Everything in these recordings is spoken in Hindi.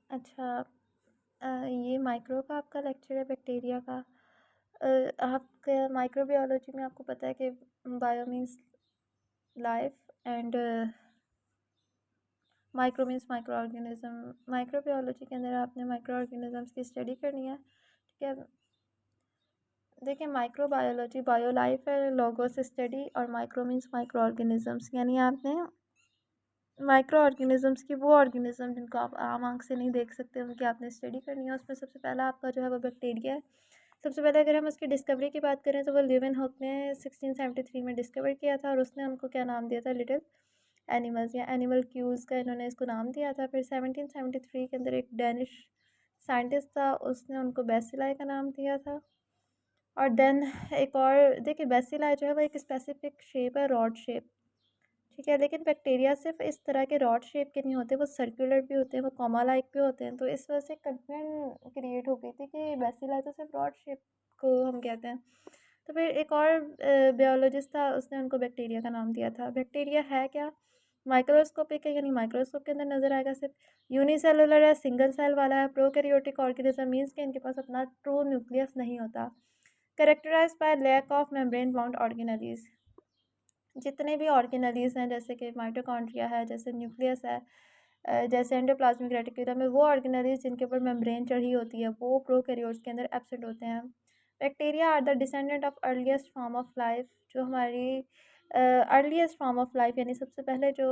अच्छा। ये माइक्रो का आपका लेक्चर है, बैक्टीरिया का। आपका माइक्रोबायोलॉजी में आपको पता है कि bio means life and micro means micro organism. Microbiology के अंदर आपने माइक्रो ऑर्गेनिजम्स की स्टडी करनी है, ठीक है। देखिए, माइक्रोबायोलॉजी बायो लाइफ है, लोगोस स्टडी, और माइक्रो मीन्स माइक्रो ऑर्गेनिजम्स, यानी आपने माइक्रो ऑर्गेनिजम्स की वो ऑर्गेनिज्म जिनको आप आम आंख से नहीं देख सकते, उनकी आपने स्टडी करनी है। उसमें सबसे पहला आपका जो है वो बैक्टीरिया है। सबसे पहले अगर हम उसकी डिस्कवरी की बात करें तो वो ल्यूवेनहुक ने 1673 में डिस्कवर किया था, और उसने उनको क्या नाम दिया था, लिटिल एनिमल्स या एनिमल क्यूज़ का इन्होंने इसको नाम दिया था। फिर 1773 के अंदर एक डेनिश साइंटिस्ट था, उसने उनको बेसिलाई का नाम दिया था। और देन एक और देखिए, बेसिलाई जो है वो एक स्पेसिफिक शेप है, रॉड शेप, ठीक है। लेकिन बैक्टीरिया सिर्फ इस तरह के रॉड शेप के नहीं होते, वो सर्कुलर भी होते हैं, वो कॉमा लाइक भी होते हैं। तो इस वजह से कंफ्यूजन क्रिएट हो गई थी कि बेसिलाई तो सिर्फ रॉड शेप को हम कहते हैं। तो फिर एक और बायोलॉजिस्ट था, उसने उनको बैक्टीरिया का नाम दिया था। बैक्टीरिया है क्या, माइक्रोस्कोपिक है, यानी माइक्रोस्कोप के अंदर नजर आएगा, सिर्फ यूनिसेलुलर है, सिंगल सेल वाला है, प्रोकैरियोटिक ऑर्गेनिज्म मीन्स कि इनके पास अपना ट्रू न्यूक्लियस नहीं होता, characterize by lack of membrane bound organelles. जितने भी ऑर्गेनेलीज हैं, जैसे कि माइटोकॉन्ड्रिया है, जैसे न्यूक्लियस है, जैसे एंडोप्लाज्मिक रेटिकुलम में, वो ऑर्गेनेलीज जिनके ऊपर मेम्ब्रेन चढ़ी होती है वो प्रोकैरियोट्स के अंदर एब्सेंट होते हैं। Bacteria are the descendant of earliest form of life, जो हमारी अर्लीस्ट फॉर्म ऑफ लाइफ, यानी सबसे पहले जो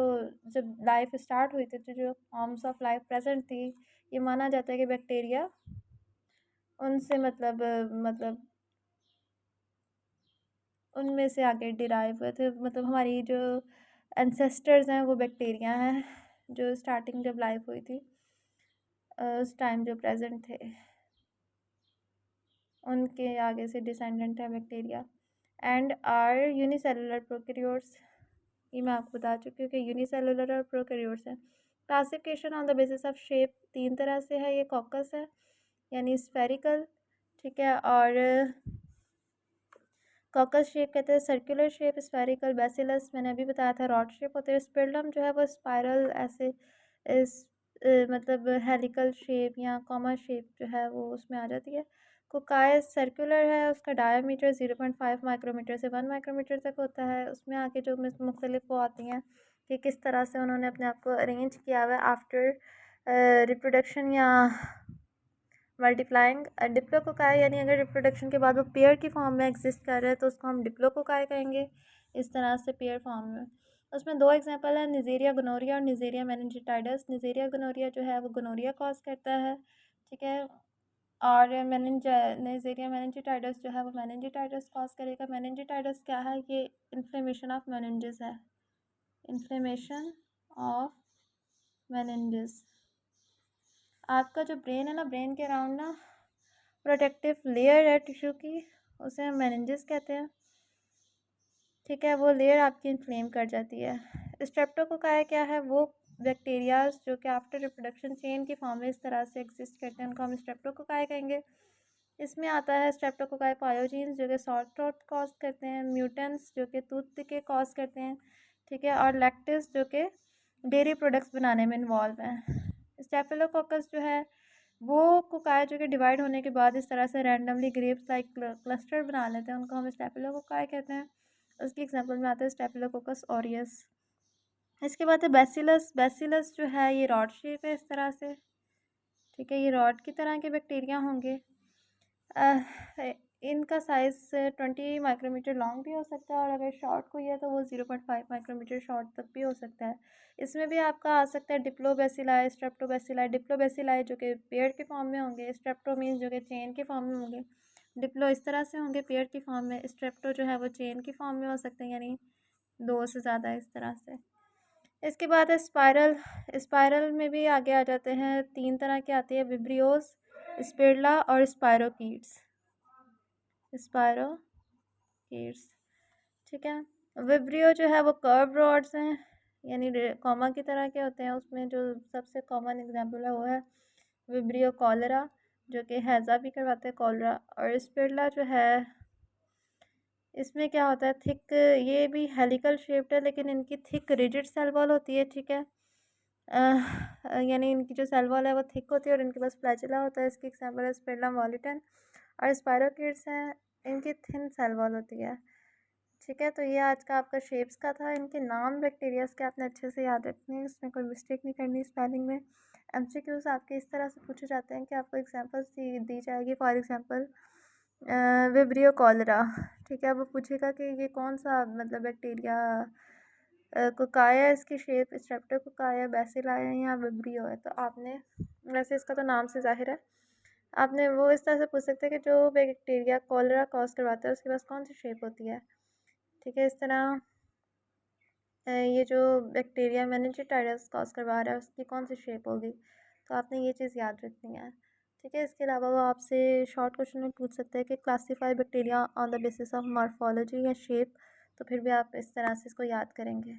जब लाइफ स्टार्ट हुई थी तो जो फॉर्म्स ऑफ लाइफ प्रेजेंट थी, ये माना जाता है कि बैक्टीरिया उनसे मतलब उनमें से आगे डिराइव हुए थे। मतलब हमारी जो एंसेस्टर्स हैं वो बैक्टीरिया हैं, जो स्टार्टिंग जब लाइफ हुई थी उस टाइम जो प्रेजेंट थे, उनके आगे से डिसेंडेंट है bacteria. And are unicellular prokaryotes, ये मैं आपको बता चुकी हूँ कि यूनिसेलुलर और प्रोकैरियोट्स हैं। Classification on the basis of shape तीन तरह से है। ये कॉकस है, यानी स्फेरिकल, ठीक है। और कॉकस शेप कहते हैं सर्कुलर शेप, स्फेरिकल बेसिलस मैंने अभी बताया था रॉड शेप होते हैं। स्पिर्लम जो है वो स्पाइरल ऐसे इस मतलब हेलिकल शेप या कॉमा शेप जो है वो उसमें आ जाती है। कोकाय सर्कुलर है, उसका डायमीटर 0.5 माइक्रोमीटर से 1 माइक्रोमीटर तक होता है। उसमें आके जो मुख्तलिफ वो आती हैं कि किस तरह से उन्होंने अपने आप को अरेंज किया हुआ है आफ्टर रिप्रोडक्शन या मल्टीप्लाइंग। डिप्लोकोकाई, यानी अगर रिप्रोडक्शन के बाद वो पेयर की फॉर्म में एग्जिस्ट कर रहे हैं तो उसको हम डिप्लोकोकाई कहेंगे, इस तरह से पेयर फॉर्म में। उसमें दो एग्जांपल है, निजेरिया गोनोरिया और निजेरिया मेनिनजाइटिस। निजेरिया गोनोरिया जो है वो गोनोरिया कॉज करता है, ठीक है। और निजेरिया मेनिनजाइटिस जो है वो मेनिनजाइटिस कॉज करेगा। मेनिनजाइटिस क्या है, ये इन्फ्लेमेशन ऑफ मेनिनजेस है, इन्फ्लेमेशन ऑफ मेनिनजेस। आपका जो ब्रेन है ना, ब्रेन के अराउंड ना प्रोटेक्टिव लेयर है टिश्यू की, उसे हम मेनिंजेस कहते हैं, ठीक है। वो लेयर आपकी इन्फ्लेम कर जाती है। स्ट्रेप्टोकोकाई क्या है, वो बैक्टीरियाज जो कि आफ्टर रिप्रोडक्शन चेन की फॉर्म में इस तरह से एग्जिस्ट करते हैं, उनको हम स्ट्रेप्टोकोकाई कहेंगे। इसमें आता है स्ट्रेप्टोकोकाई पायोजीन्स जो कि सॉर थ्रोट कॉज करते हैं, म्यूटेंट्स जो कि टूथ के कॉज करते हैं, ठीक है, और लैक्टिस जो कि डेयरी प्रोडक्ट्स बनाने में इन्वॉल्व हैं। स्टेफिलोकोकस जो है वो कोकाई जो कि डिवाइड होने के बाद इस तरह से रैंडमली ग्रेप्स लाइक क्लस्टर बना लेते हैं, उनको हम स्टेफिलोकोकाई कहते हैं। उसकी एग्जांपल में आता है स्टेफिलोकोकस ऑरियस। इसके बाद है बेसिलस। बेसिलस जो है ये रॉड शेप है इस तरह से, ठीक है। ये रॉड की तरह के बैक्टीरिया होंगे। इनका साइज़ 20 माइक्रोमीटर लॉन्ग भी हो सकता है, और अगर शॉर्ट कोई है तो वो 0.5 माइक्रोमीटर शॉर्ट तक भी हो सकता है। इसमें भी आपका आ सकता है डिप्लोबेसिलाई, स्ट्रेप्टोबेसिलाई। डिप्लोबेसिलाई जो कि पेयर के फॉर्म में होंगे, स्ट्रेप्टो मीन्स जो कि चेन के फॉर्म में होंगे। डिप्लो इस तरह से होंगे पेयर की फॉर्म में, स्ट्रेप्टो जो है वो चेन की फॉर्म में हो सकते हैं, यानी दो से ज़्यादा इस तरह से। इसके बाद है स्पाइरल। स्पाइरल में भी आगे आ जाते हैं, तीन तरह के आती है, विब्रियोस, स्पिरला और स्पायरोकीट्स। स्पायरोकीट्स, ठीक है। विब्रियो जो है वो कर्व रॉड्स हैं, यानी कॉमा की तरह के होते हैं। उसमें जो सबसे कॉमन एग्जांपल है वो है विब्रियो कॉलरा, जो कि हैज़ा भी करवाते हैं कॉलरा। और स्पिरला जो है, इसमें क्या होता है, थिक, ये भी हेलिकल शेप्ड है लेकिन इनकी थिक रिजिड सेल वॉल होती है, ठीक है। यानी इनकी जो सेल वॉल है वो थिक होती है और इनके पास फ्लैचुला होता है। इसकी एग्जाम्पल है स्पिरुलिना वॉलिटन। और स्पायरोकीट्स हैं, इनकी थिन सेल वॉल होती है। ठीक है, तो ये आज का आपका शेप्स का था। इनके नाम बैक्टीरियाज के आपने अच्छे से याद रखने हैं, इसमें कोई मिस्टेक नहीं करनी स्पेलिंग में। एमसीक्यूज आपके इस तरह से पूछे जाते हैं कि आपको एग्जांपल्स दी जाएगी। फॉर एग्जांपल विब्रियो कॉलरा, ठीक है, वो पूछेगा कि ये कौन सा मतलब बैक्टीरिया कोकाया, इसकी शेप स्ट्रेप्टोकोकाया, बैसिला है या विब्रियो है। तो आपने वैसे इसका तो नाम से जाहिर है, आपने वो इस तरह से पूछ सकते हैं कि जो बैक्टीरिया कॉलरा कॉज करवाता है उसके पास कौन सी शेप होती है। ठीक है, इस तरह ये जो बैक्टीरिया मेनिंजाइटिस कॉज करवा रहा है उसकी कौन सी शेप होगी। तो आपने ये चीज़ याद रखनी है। ठीक है, इसके अलावा वो आपसे शॉर्ट क्वेश्चन में पूछ सकते हैं कि classify bacteria on the basis of morphology या शेप। तो फिर भी आप इस तरह से इसको याद करेंगे।